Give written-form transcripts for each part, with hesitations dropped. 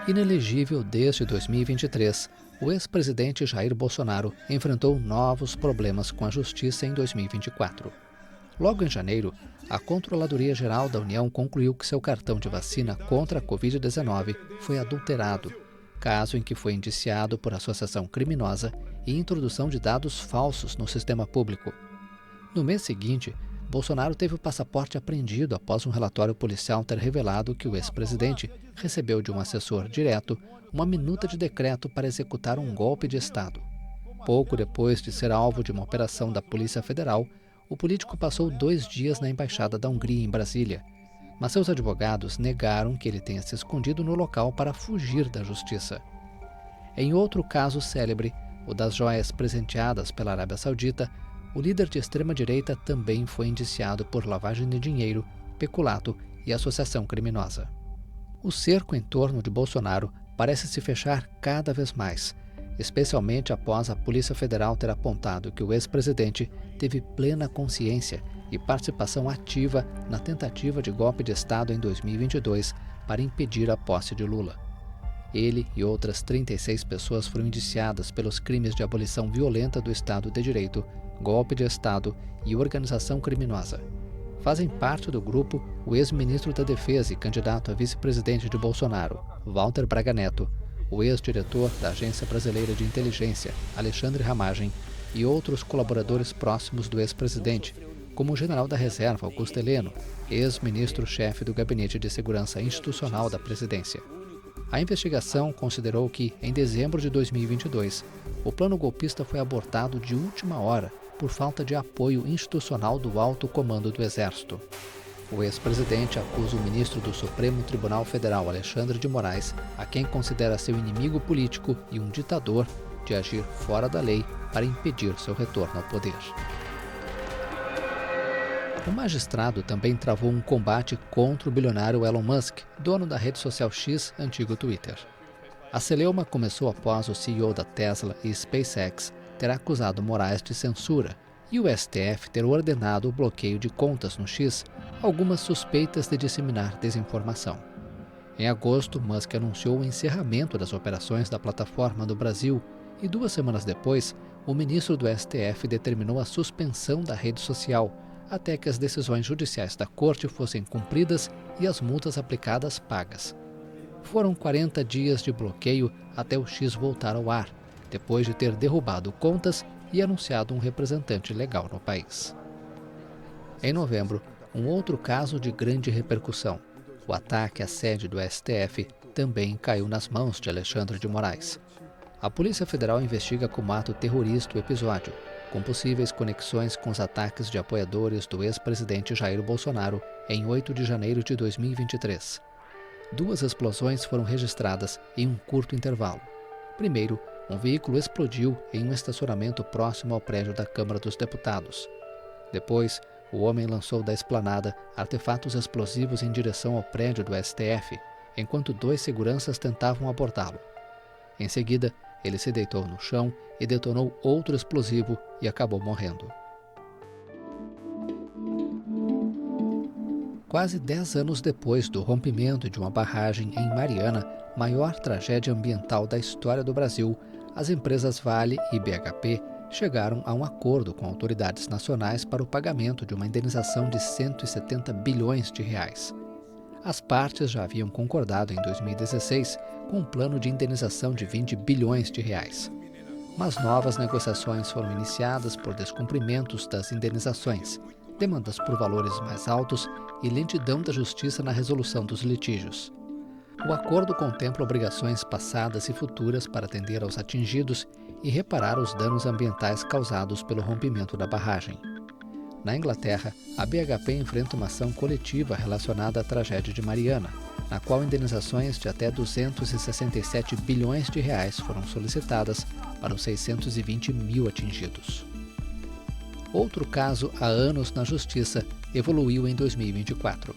Inelegível desde 2023, o ex-presidente Jair Bolsonaro enfrentou novos problemas com a Justiça em 2024. Logo em janeiro, a Controladoria Geral da União concluiu que seu cartão de vacina contra a Covid-19 foi adulterado, caso em que foi indiciado por associação criminosa e introdução de dados falsos no sistema público. No mês seguinte, Bolsonaro teve o passaporte apreendido após um relatório policial ter revelado que o ex-presidente recebeu de um assessor direto uma minuta de decreto para executar um golpe de Estado. Pouco depois de ser alvo de uma operação da Polícia Federal, o político passou 2 dias na Embaixada da Hungria, em Brasília, mas seus advogados negaram que ele tenha se escondido no local para fugir da justiça. Em outro caso célebre, o das joias presenteadas pela Arábia Saudita, o líder de extrema-direita também foi indiciado por lavagem de dinheiro, peculato e associação criminosa. O cerco em torno de Bolsonaro parece se fechar cada vez mais, especialmente após a Polícia Federal ter apontado que o ex-presidente teve plena consciência e participação ativa na tentativa de golpe de Estado em 2022 para impedir a posse de Lula. Ele e outras 36 pessoas foram indiciadas pelos crimes de abolição violenta do Estado de Direito, golpe de Estado e organização criminosa. Fazem parte do grupo o ex-ministro da Defesa e candidato a vice-presidente de Bolsonaro, Walter Braga Neto, o ex-diretor da Agência Brasileira de Inteligência, Alexandre Ramagem, e outros colaboradores próximos do ex-presidente, como o general da Reserva Augusto Heleno, ex-ministro-chefe do Gabinete de Segurança Institucional da Presidência. A investigação considerou que, em dezembro de 2022, o plano golpista foi abortado de última hora por falta de apoio institucional do alto comando do Exército. O ex-presidente acusa o ministro do Supremo Tribunal Federal, Alexandre de Moraes, a quem considera seu inimigo político e um ditador, de agir fora da lei para impedir seu retorno ao poder. O magistrado também travou um combate contra o bilionário Elon Musk, dono da rede social X, antigo Twitter. A celeuma começou após o CEO da Tesla e SpaceX ter acusado Moraes de censura e o STF ter ordenado o bloqueio de contas no X, algumas suspeitas de disseminar desinformação. Em agosto, Musk anunciou o encerramento das operações da plataforma no Brasil e 2 semanas depois, o ministro do STF determinou a suspensão da rede social até que as decisões judiciais da corte fossem cumpridas e as multas aplicadas pagas. Foram 40 dias de bloqueio até o X voltar ao ar, depois de ter derrubado contas e anunciado um representante legal no país. Em novembro, um outro caso de grande repercussão. O ataque à sede do STF também caiu nas mãos de Alexandre de Moraes. A Polícia Federal investiga como ato terrorista o episódio, com possíveis conexões com os ataques de apoiadores do ex-presidente Jair Bolsonaro em 8 de janeiro de 2023. 2 explosões foram registradas em um curto intervalo. Primeiro, um veículo explodiu em um estacionamento próximo ao prédio da Câmara dos Deputados. Depois, o homem lançou da esplanada artefatos explosivos em direção ao prédio do STF, enquanto 2 seguranças tentavam abordá-lo. Em seguida, ele se deitou no chão e detonou outro explosivo e acabou morrendo. Quase 10 anos depois do rompimento de uma barragem em Mariana, maior tragédia ambiental da história do Brasil, as empresas Vale e BHP chegaram a um acordo com autoridades nacionais para o pagamento de uma indenização de 170 bilhões de reais. As partes já haviam concordado em 2016 com um plano de indenização de 20 bilhões de reais. Mas novas negociações foram iniciadas por descumprimentos das indenizações, demandas por valores mais altos e lentidão da justiça na resolução dos litígios. O acordo contempla obrigações passadas e futuras para atender aos atingidos e reparar os danos ambientais causados pelo rompimento da barragem. Na Inglaterra, a BHP enfrenta uma ação coletiva relacionada à tragédia de Mariana, na qual indenizações de até 267 bilhões de reais foram solicitadas para os 620 mil atingidos. Outro caso há anos na Justiça evoluiu em 2024.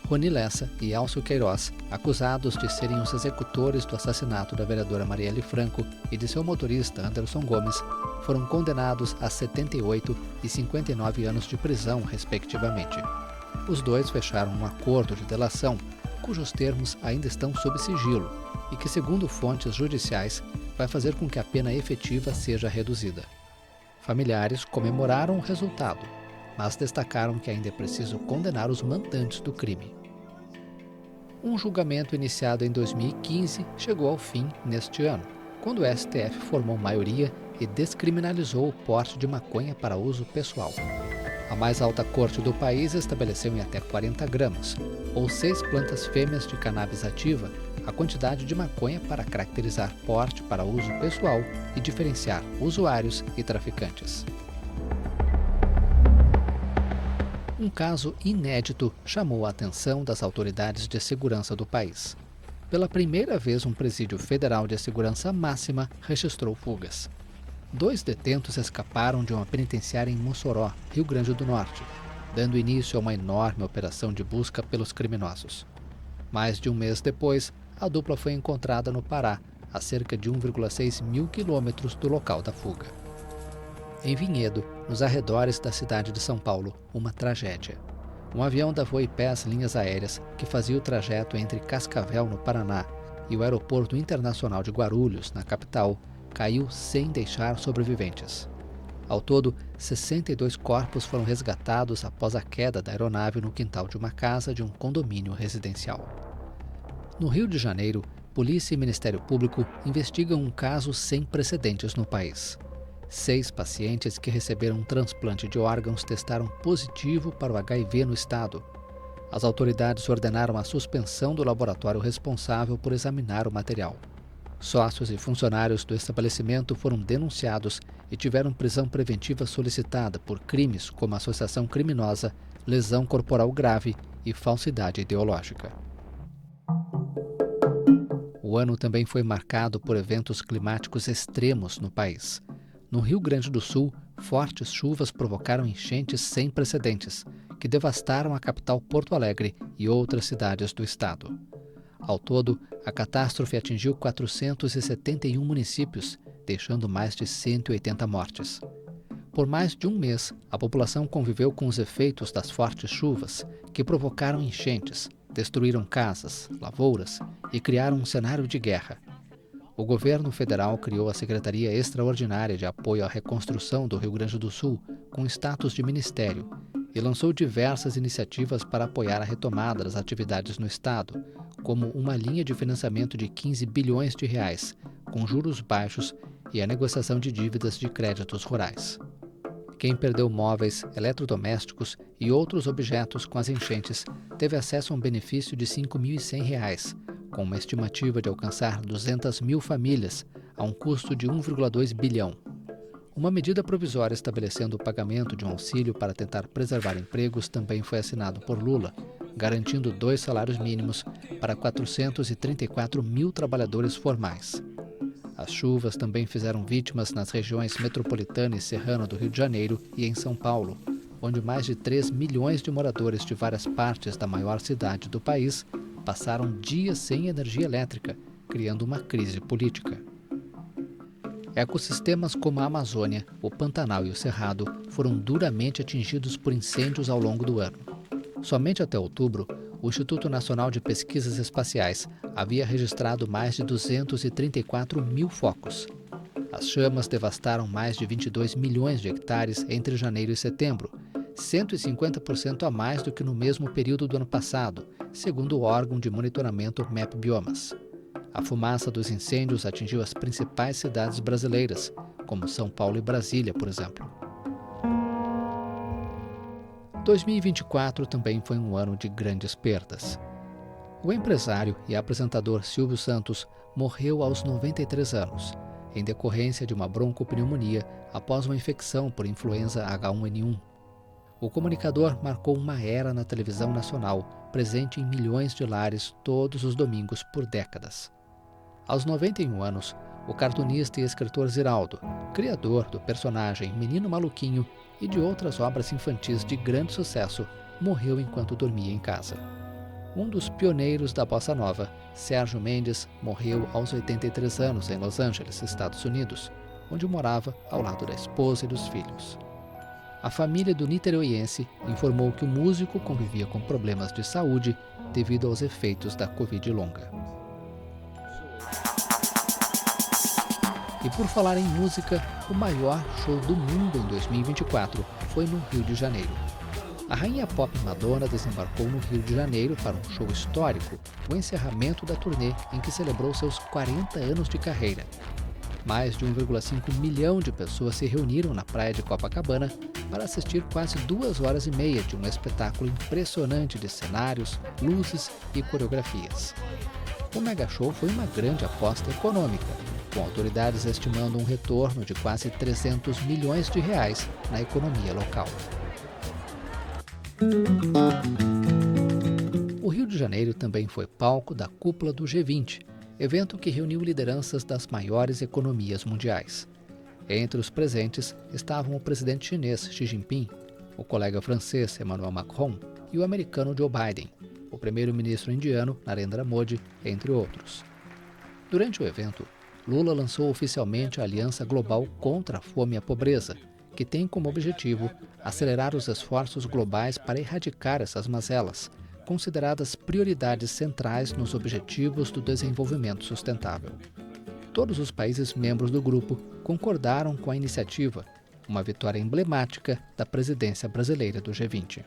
Rony Lessa e Elcio Queiroz, acusados de serem os executores do assassinato da vereadora Marielle Franco e de seu motorista Anderson Gomes, foram condenados a 78 e 59 anos de prisão, respectivamente. Os dois fecharam um acordo de delação, cujos termos ainda estão sob sigilo, e que, segundo fontes judiciais, vai fazer com que a pena efetiva seja reduzida. Familiares comemoraram o resultado, mas destacaram que ainda é preciso condenar os mandantes do crime. Um julgamento iniciado em 2015 chegou ao fim neste ano, quando o STF formou maioria e descriminalizou o porte de maconha para uso pessoal. A mais alta corte do país estabeleceu em até 40 gramas, ou 6 plantas fêmeas de cannabis ativa, a quantidade de maconha para caracterizar porte para uso pessoal e diferenciar usuários e traficantes. Um caso inédito chamou a atenção das autoridades de segurança do país. Pela primeira vez, um presídio federal de segurança máxima registrou fugas. 2 detentos escaparam de uma penitenciária em Mossoró, Rio Grande do Norte, dando início a uma enorme operação de busca pelos criminosos. Mais de um mês depois, a dupla foi encontrada no Pará, a cerca de 1,6 mil quilômetros do local da fuga. Em Vinhedo, nos arredores da cidade de São Paulo, uma tragédia. Um avião da Voipés Linhas Aéreas, que fazia o trajeto entre Cascavel, no Paraná, e o Aeroporto Internacional de Guarulhos, na capital, caiu sem deixar sobreviventes. Ao todo, 62 corpos foram resgatados após a queda da aeronave no quintal de uma casa de um condomínio residencial. No Rio de Janeiro, polícia e Ministério Público investigam um caso sem precedentes no país. 6 pacientes que receberam um transplante de órgãos testaram positivo para o HIV no estado. As autoridades ordenaram a suspensão do laboratório responsável por examinar o material. Sócios e funcionários do estabelecimento foram denunciados e tiveram prisão preventiva solicitada por crimes como associação criminosa, lesão corporal grave e falsidade ideológica. O ano também foi marcado por eventos climáticos extremos no país. No Rio Grande do Sul, fortes chuvas provocaram enchentes sem precedentes, que devastaram a capital Porto Alegre e outras cidades do estado. Ao todo, a catástrofe atingiu 471 municípios, deixando mais de 180 mortes. Por mais de um mês, a população conviveu com os efeitos das fortes chuvas, que provocaram enchentes, destruíram casas, lavouras e criaram um cenário de guerra. O governo federal criou a Secretaria Extraordinária de Apoio à Reconstrução do Rio Grande do Sul, com status de ministério, e lançou diversas iniciativas para apoiar a retomada das atividades no estado, como uma linha de financiamento de 15 bilhões de reais, com juros baixos e a negociação de dívidas de créditos rurais. Quem perdeu móveis, eletrodomésticos e outros objetos com as enchentes teve acesso a um benefício de R$ 5.100, com uma estimativa de alcançar 200 mil famílias, a um custo de 1,2 bilhão. Uma medida provisória estabelecendo o pagamento de um auxílio para tentar preservar empregos também foi assinado por Lula, garantindo 2 salários mínimos para 434 mil trabalhadores formais. As chuvas também fizeram vítimas nas regiões metropolitana e serrana do Rio de Janeiro e em São Paulo, onde mais de 3 milhões de moradores de várias partes da maior cidade do país passaram dias sem energia elétrica, criando uma crise política. Ecossistemas como a Amazônia, o Pantanal e o Cerrado foram duramente atingidos por incêndios ao longo do ano. Somente até outubro, o Instituto Nacional de Pesquisas Espaciais havia registrado mais de 234 mil focos. As chamas devastaram mais de 22 milhões de hectares entre janeiro e setembro, 150% a mais do que no mesmo período do ano passado, segundo o órgão de monitoramento MapBiomas. A fumaça dos incêndios atingiu as principais cidades brasileiras, como São Paulo e Brasília, por exemplo. 2024 também foi um ano de grandes perdas. O empresário e apresentador Silvio Santos morreu aos 93 anos, em decorrência de uma broncopneumonia após uma infecção por influenza H1N1. O comunicador marcou uma era na televisão nacional, presente em milhões de lares todos os domingos por décadas. Aos 91 anos, o cartunista e escritor Ziraldo, criador do personagem Menino Maluquinho e de outras obras infantis de grande sucesso, morreu enquanto dormia em casa. Um dos pioneiros da bossa nova, Sérgio Mendes, morreu aos 83 anos em Los Angeles, Estados Unidos, onde morava ao lado da esposa e dos filhos. A família do niteroiense informou que o músico convivia com problemas de saúde devido aos efeitos da Covid longa. E por falar em música, o maior show do mundo em 2024 foi no Rio de Janeiro. A rainha pop Madonna desembarcou no Rio de Janeiro para um show histórico, o encerramento da turnê em que celebrou seus 40 anos de carreira. Mais de 1,5 milhão de pessoas se reuniram na praia de Copacabana para assistir quase 2 horas e meia de um espetáculo impressionante de cenários, luzes e coreografias. O mega show foi uma grande aposta econômica, com autoridades estimando um retorno de quase 300 milhões de reais na economia local. O Rio de Janeiro também foi palco da cúpula do G20, evento que reuniu lideranças das maiores economias mundiais. Entre os presentes estavam o presidente chinês Xi Jinping, o colega francês Emmanuel Macron e o americano Joe Biden, o primeiro-ministro indiano Narendra Modi, entre outros. Durante o evento, Lula lançou oficialmente a Aliança Global contra a Fome e a Pobreza, que tem como objetivo acelerar os esforços globais para erradicar essas mazelas, consideradas prioridades centrais nos Objetivos do Desenvolvimento Sustentável. Todos os países membros do grupo concordaram com a iniciativa, uma vitória emblemática da presidência brasileira do G20.